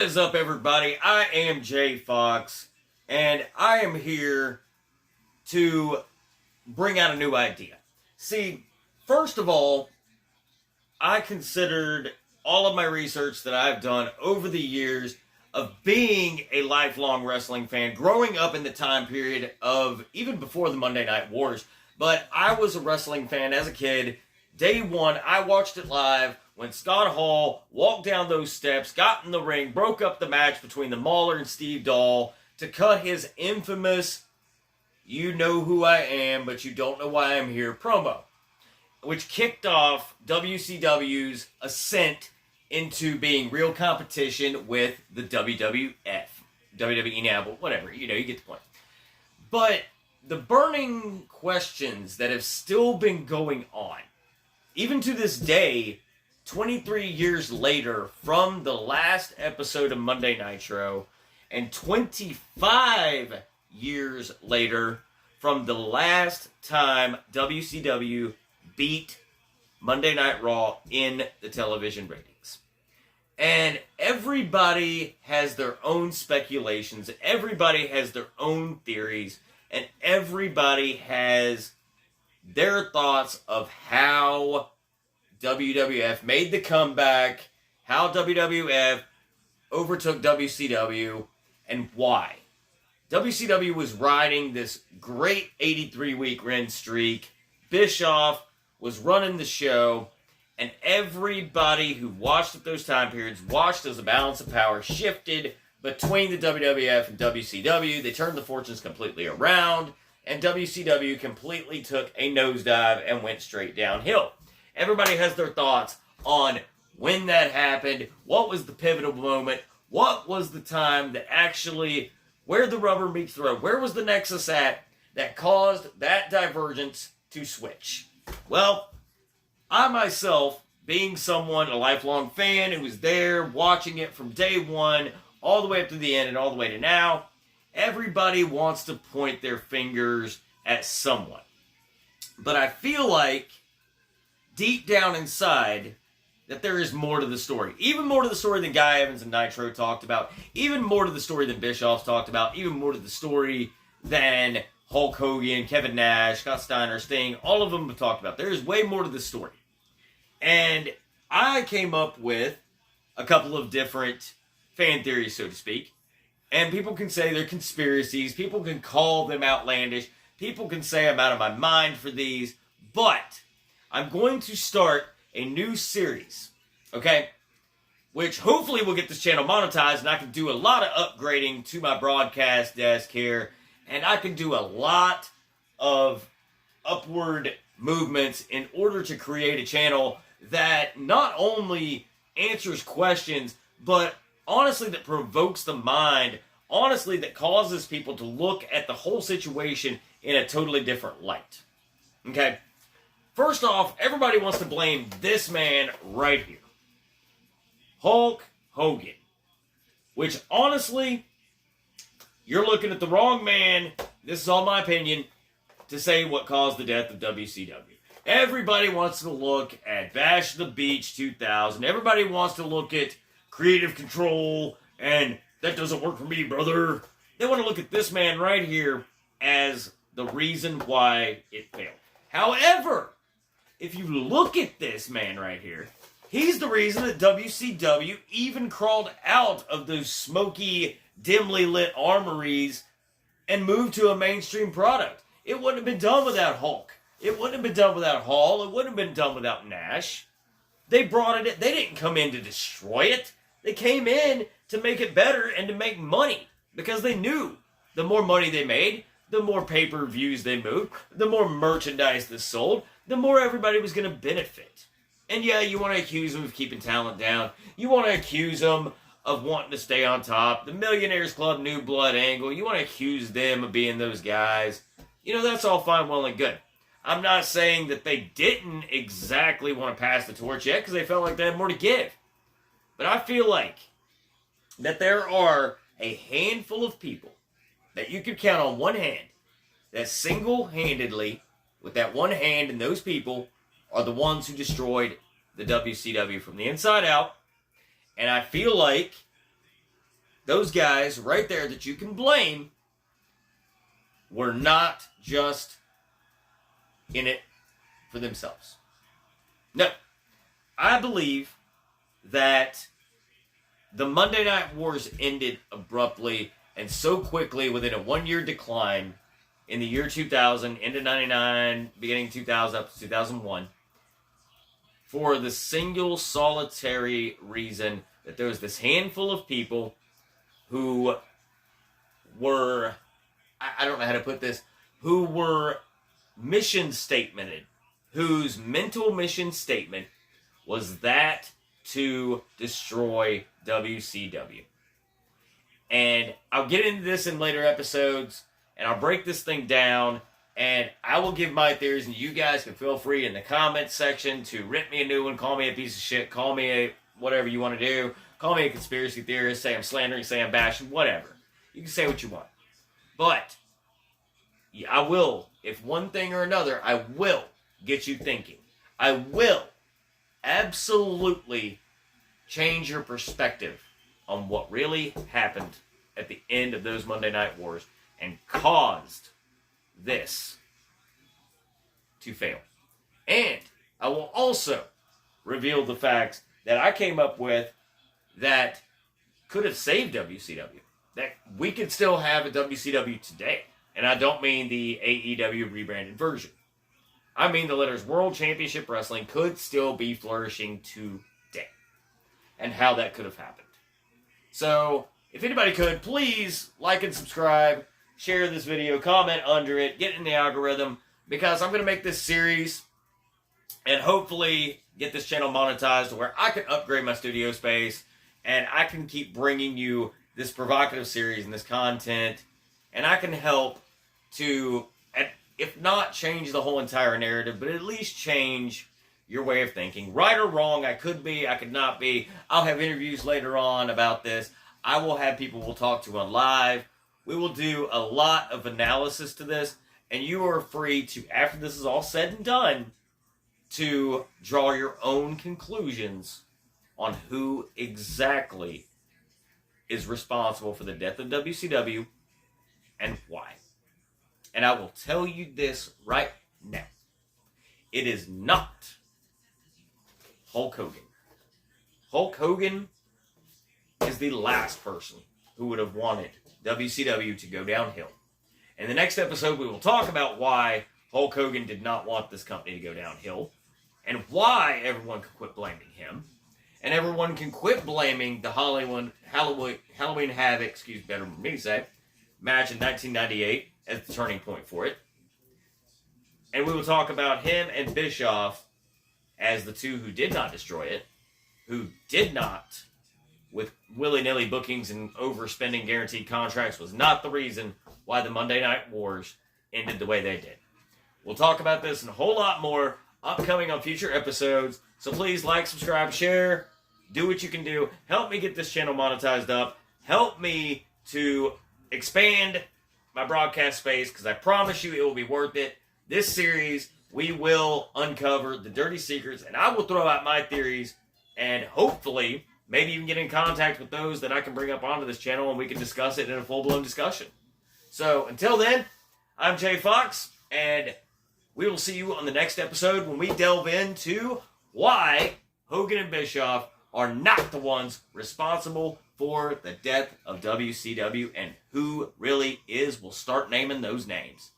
What is up, everybody? I am Jay Fox, and I am here to bring out a new idea. See, first of all, I considered all of my research that I've done over the years of being a lifelong wrestling fan, growing up in the time period of even before the Monday Night Wars. But I was a wrestling fan as a kid. Day one, I watched it live when Scott Hall walked down those steps, got in the ring, broke up the match between the Mauler and Steve Dahl to cut his infamous "You know who I am, but you don't know why I'm here" promo, which kicked off WCW's ascent into being real competition with the WWF. WWE now, but whatever, you get the point. But the burning questions that have still been going on, even to this day, 23 years later from the last episode of Monday Nitro, and 25 years later from the last time WCW beat Monday Night Raw in the television ratings. And everybody has their own speculations, everybody has their own theories, and everybody has their thoughts of how WWF made the comeback, how WWF overtook WCW, and why. WCW was riding this great 83-week win streak. Bischoff was running the show, and everybody who watched at those time periods watched as the balance of power shifted between the WWF and WCW. They turned the fortunes completely around, and WCW completely took a nosedive and went straight downhill. Everybody has their thoughts on when that happened, what was the pivotal moment, what was the time that actually, where the rubber meets the road, where was the nexus at that caused that divergence to switch? Well, I myself, being someone, a lifelong fan who was there watching it from day one all the way up to the end and all the way to now, everybody wants to point their fingers at someone. But I feel like deep down inside that there is more to the story. Even more to the story than Guy Evans and Nitro talked about. Even more to the story than Bischoff's talked about. Even more to the story than Hulk Hogan, Kevin Nash, Scott Steiner, Sting. All of them have talked about. There is way more to the story. And I came up with a couple of different fan theories, so to speak. And people can say they're conspiracies. People can call them outlandish. People can say I'm out of my mind for these. But I'm going to start a new series, okay? Which hopefully will get this channel monetized, and I can do a lot of upgrading to my broadcast desk here, and I can do a lot of upward movements in order to create a channel that not only answers questions, but honestly that provokes the mind, honestly that causes people to look at the whole situation in a totally different light, okay? First off, everybody wants to blame this man right here, Hulk Hogan, which honestly, you're looking at the wrong man, this is all my opinion, to say what caused the death of WCW. Everybody wants to look at Bash the Beach 2000, everybody wants to look at Creative Control, and that doesn't work for me, brother. They want to look at this man right here as the reason why it failed. However, if you look at this man right here, he's the reason that WCW even crawled out of those smoky, dimly lit armories and moved to a mainstream product. It wouldn't have been done without Hulk. It wouldn't have been done without Hall. It wouldn't have been done without Nash. They brought it. They didn't come in to destroy it. They came in to make it better and to make money, because they knew the more money they made, the more pay-per-views they moved, the more merchandise they sold, the more everybody was going to benefit. And yeah, you want to accuse them of keeping talent down. You want to accuse them of wanting to stay on top. The Millionaires Club New Blood angle, you want to accuse them of being those guys. That's all fine, well, and good. I'm not saying that they didn't exactly want to pass the torch yet, because they felt like they had more to give. But I feel like that there are a handful of people that you could count on one hand that single-handedly, with that one hand and those people, are the ones who destroyed the WCW from the inside out. And I feel like those guys right there that you can blame were not just in it for themselves. No, I believe that the Monday Night Wars ended abruptly and so quickly within a 1-year decline in the year 2000, into 99, beginning 2000 up to 2001, for the single solitary reason that there was this handful of people who were, I don't know how to put this, who were mission statemented, whose mental mission statement was that to destroy WCW. And I'll get into this in later episodes, and I'll break this thing down, and I will give my theories, and you guys can feel free in the comments section to rip me a new one, call me a piece of shit, call me a whatever you want to do, call me a conspiracy theorist, say I'm slandering, say I'm bashing, whatever. You can say what you want. But I will, if one thing or another, I will get you thinking. I will absolutely change your perspective on what really happened at the end of those Monday Night Wars and caused this to fail. And I will also reveal the facts that I came up with that could have saved WCW. That we could still have a WCW today. And I don't mean the AEW rebranded version. I mean the letters World Championship Wrestling could still be flourishing today. And how that could have happened. So, if anybody could, please like and subscribe, share this video, comment under it, get in the algorithm, because I'm going to make this series and hopefully get this channel monetized to where I can upgrade my studio space and I can keep bringing you this provocative series and this content, and I can help to, if not change the whole entire narrative, but at least change your way of thinking. Right or wrong, I could be, I could not be. I'll have interviews later on about this. I will have people we'll talk to on live. We will do a lot of analysis to this, and you are free to, after this is all said and done, to draw your own conclusions on who exactly is responsible for the death of WCW and why. And I will tell you this right now. It is not Hulk Hogan. Hulk Hogan is the last person who would have wanted WCW to go downhill. In the next episode, we will talk about why Hulk Hogan did not want this company to go downhill, and why everyone can quit blaming him, and everyone can quit blaming the Halloween Havoc, better than me to say, match in 1998 as the turning point for it. And we will talk about him and Bischoff as the two who did not destroy it, who did not, with willy-nilly bookings and overspending guaranteed contracts, was not the reason why the Monday Night Wars ended the way they did. We'll talk about this and a whole lot more upcoming on future episodes, so please like, subscribe, share, do what you can do. Help me get this channel monetized up. Help me to expand my broadcast space, because I promise you it will be worth it. This series, we will uncover the dirty secrets, and I will throw out my theories, and hopefully, maybe even get in contact with those that I can bring up onto this channel, and we can discuss it in a full-blown discussion. So, until then, I'm Jay Fox, and we will see you on the next episode when we delve into why Hogan and Bischoff are not the ones responsible for the death of WCW, and who really is. We'll start naming those names.